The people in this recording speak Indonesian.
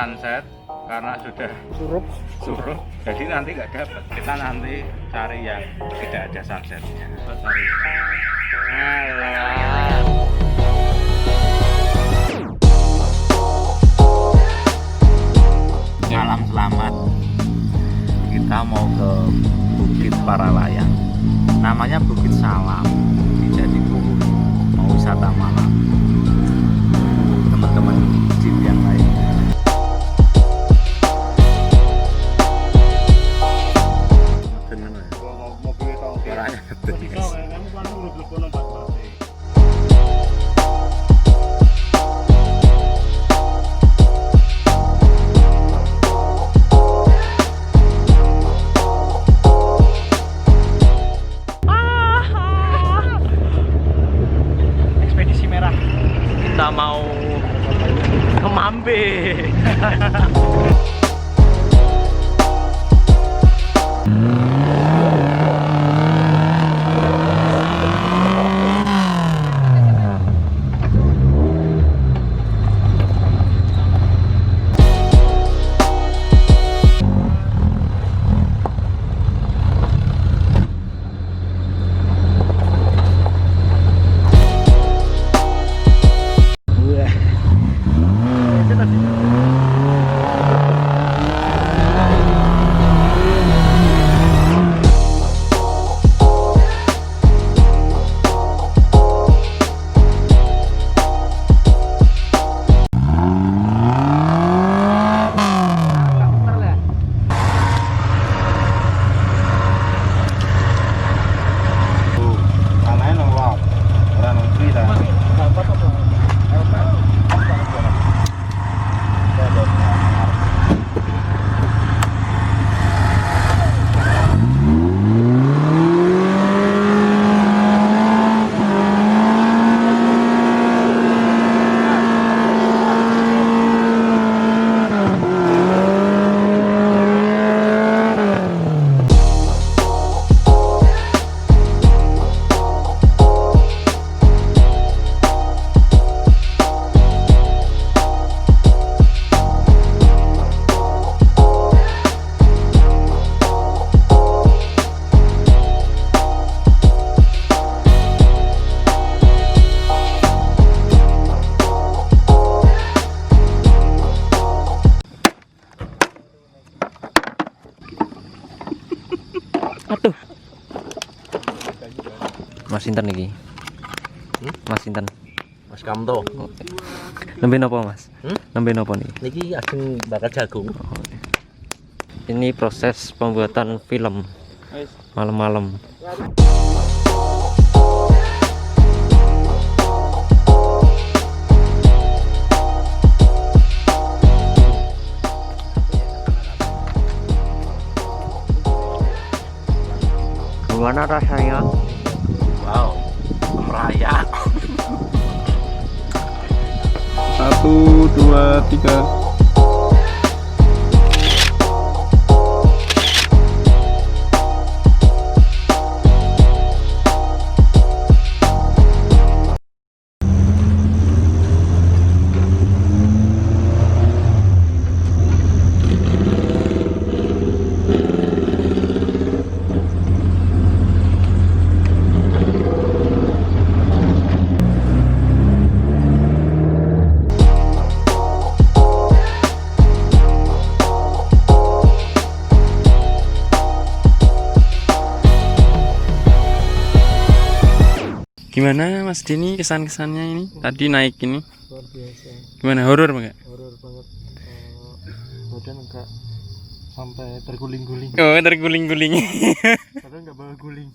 sunset karena sudah surup, jadi nanti nggak dapat. Kita nanti cari yang tidak ada sunsetnya. Malam selamat. Kita mau ke Bukit Paralayang. Namanya Bukit Salam di Jatipuhur. Mau wisata malam. Teman-teman jeep yang lain. Suaranya ekspedisi merah. Kita mau ke Mambe. Atuh. Mas Sinten iki. Mas Sinten. Mas Kamto. Nembe napa, Mas? Nembe napa niki? Niki ajeng bakar jagung. Ini proses pembuatan film malam-malam. Gimana rasanya? Wow, merayap. 1, 2, 3. Gimana Mas Dini kesan-kesannya ini? Tadi naik ini. Luar biasa. Gimana, horor enggak? Horor banget. Badan enggak sampai terguling-guling. Oh, terguling-guling. Padahal enggak bawa guling.